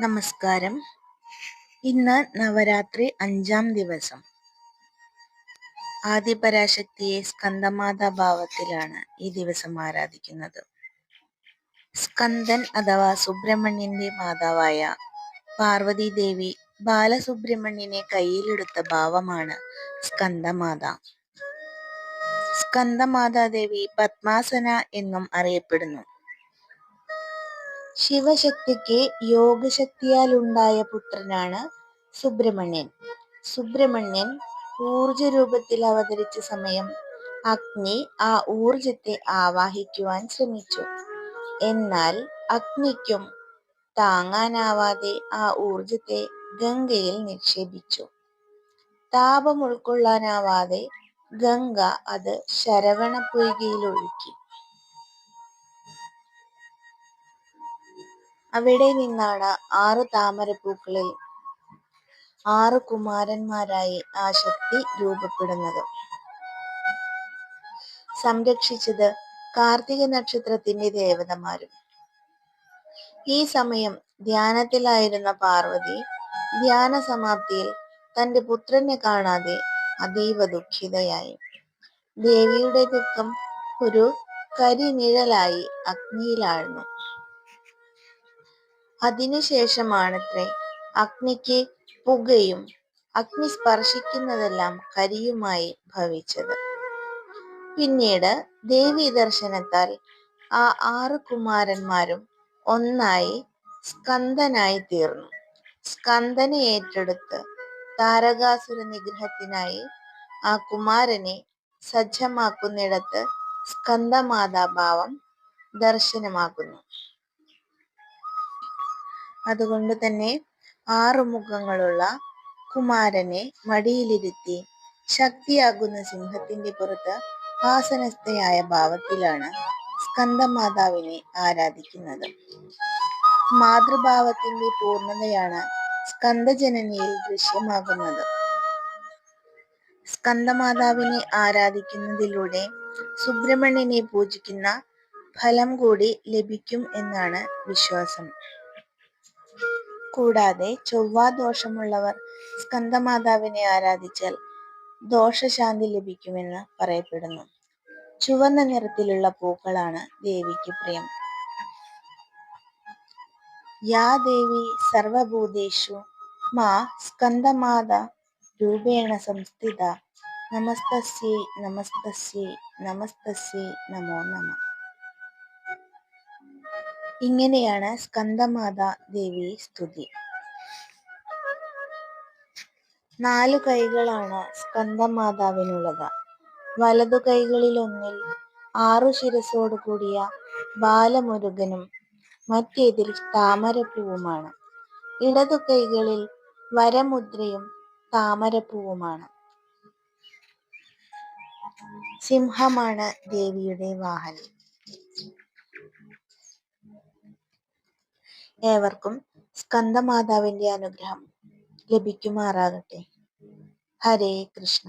നമസ്കാരം. ഇന്ന് നവരാത്രി 5-ാം ദിവസം. ആദിപരാശക്തിയെ സ്കന്ദമാതാ ഭാവത്തിലാണ് ഈ ദിവസം ആരാധിക്കുന്നത്. സ്കന്ദൻ അഥവാ സുബ്രഹ്മണ്യന്റെ മാതാവായ പാർവതി ദേവി ബാലസുബ്രഹ്മണ്യനെ കയ്യിലെടുത്ത ഭാവമാണ് സ്കന്ദമാത. സ്കന്ദമാതാദേവി പത്മാസന എന്നും അറിയപ്പെടുന്നു. ശിവശക്തിക്ക് യോഗശക്തിയാലുണ്ടായ പുത്രനാണ് സുബ്രഹ്മണ്യൻ. സുബ്രഹ്മണ്യൻ ഊർജരൂപത്തിൽ അവതരിച്ച സമയം അഗ്നി ആ ഊർജത്തെ ആവാഹിക്കുവാൻ ശ്രമിച്ചു. എന്നാൽ അഗ്നിക്കും താങ്ങാനാവാതെ ആ ഊർജത്തെ ഗംഗയിൽ നിക്ഷേപിച്ചു. താപം ഉൾക്കൊള്ളാനാവാതെ ഗംഗ അത് ശരവണ പൊയ്കയിൽ ഒഴുക്കി. അവിടെ നിന്നാണ് 6 താമരപ്പൂക്കളിൽ 6 കുമാരന്മാരായി ആ ശക്തി രൂപപ്പെടുന്നത്. സംരക്ഷിച്ചത് കാർത്തിക നക്ഷത്രത്തിന്റെ ദേവതമാരും. ഈ സമയം ധ്യാനത്തിലായിരുന്ന പാർവതി ധ്യാന സമാപ്തിയിൽ തന്റെ പുത്രനെ കാണാതെ അതീവ ദുഃഖിതയായി. ദേവിയുടെ ദുഃഖം ഒരു കരിനിഴലായി അഗ്നിയിലാഴ്ന്നു. അതിനുശേഷമാണത്രേ അഗ്നിക്ക് പുകയും അഗ്നി സ്പർശിക്കുന്നതെല്ലാം കരിയുമായി ഭവിച്ചത്. പിന്നീട് ദേവി ദർശനത്താൽ ആ 6 കുമാരന്മാരും ഒന്നായി സ്കന്ദനായി തീർന്നു. സ്കന്ദനെ ഏറ്റെടുത്ത് താരകാസുര നിഗ്രഹത്തിനായി ആ കുമാരനെ സജ്ജമാക്കുന്നിടത്ത് സ്കന്ദമാതാഭാവം ദർശനമാകുന്നു. അതുകൊണ്ട് തന്നെ 6 മുഖങ്ങളുള്ള കുമാരനെ മടിയിലിരുത്തി ശക്തിയാകുന്ന സിംഹത്തിന്റെ പുറത്ത് ആസനസ്ഥയായ ഭാവത്തിലാണ് സ്കന്ദമാതാവിനെ ആരാധിക്കുന്നത്. മാതൃഭാവത്തിന്റെ പൂർണ്ണതയാണ് സ്കന്ദജനനിയിൽ ദൃശ്യമാകുന്നത്. സ്കന്ദമാതാവിനെ ആരാധിക്കുന്നതിലൂടെ സുബ്രഹ്മണ്യനെ പൂജിക്കുന്ന ഫലം കൂടി ലഭിക്കും എന്നാണ് വിശ്വാസം. കൂടാതെ ചൊവ്വാദോഷമുള്ളവർ സ്കന്ദമാതാവിനെ ആരാധിച്ചാൽ ദോഷശാന്തി ലഭിക്കുമെന്ന് പറയപ്പെടുന്നു. ചുവന്ന നിറത്തിലുള്ള പൂക്കളാണ് ദേവിക്ക് പ്രിയം. യാ ദേവി സർവഭൂതേഷു മാ സ്കന്ദമാതാ രൂപേണ സംസ്ഥിത നമസ്തസ്യൈ നമസ്തസ്യൈ നമസ്തസ്യൈ നമോ നമഃ. ഇങ്ങനെയാണ് സ്കന്ദമാതാ ദേവി സ്തുതി. 4 കൈകളാണ് സ്കന്ദമാതാവിനുള്ളത്. വലതു കൈകളിലൊന്നിൽ 6 ശിരസ്സോടു കൂടിയ ബാലമുരുകനും മറ്റേതിൽ താമരപ്പൂവുമാണ്. ഇടതു കൈകളിൽ വരമുദ്രയും താമരപ്പൂവുമാണ്. സിംഹമാണ് ദേവിയുടെ വാഹനം. ഏവർക്കും സ്കന്ദമാതാവിന്റെ അനുഗ്രഹം ലഭിക്കുമാറാകട്ടെ. ഹരേ കൃഷ്ണ.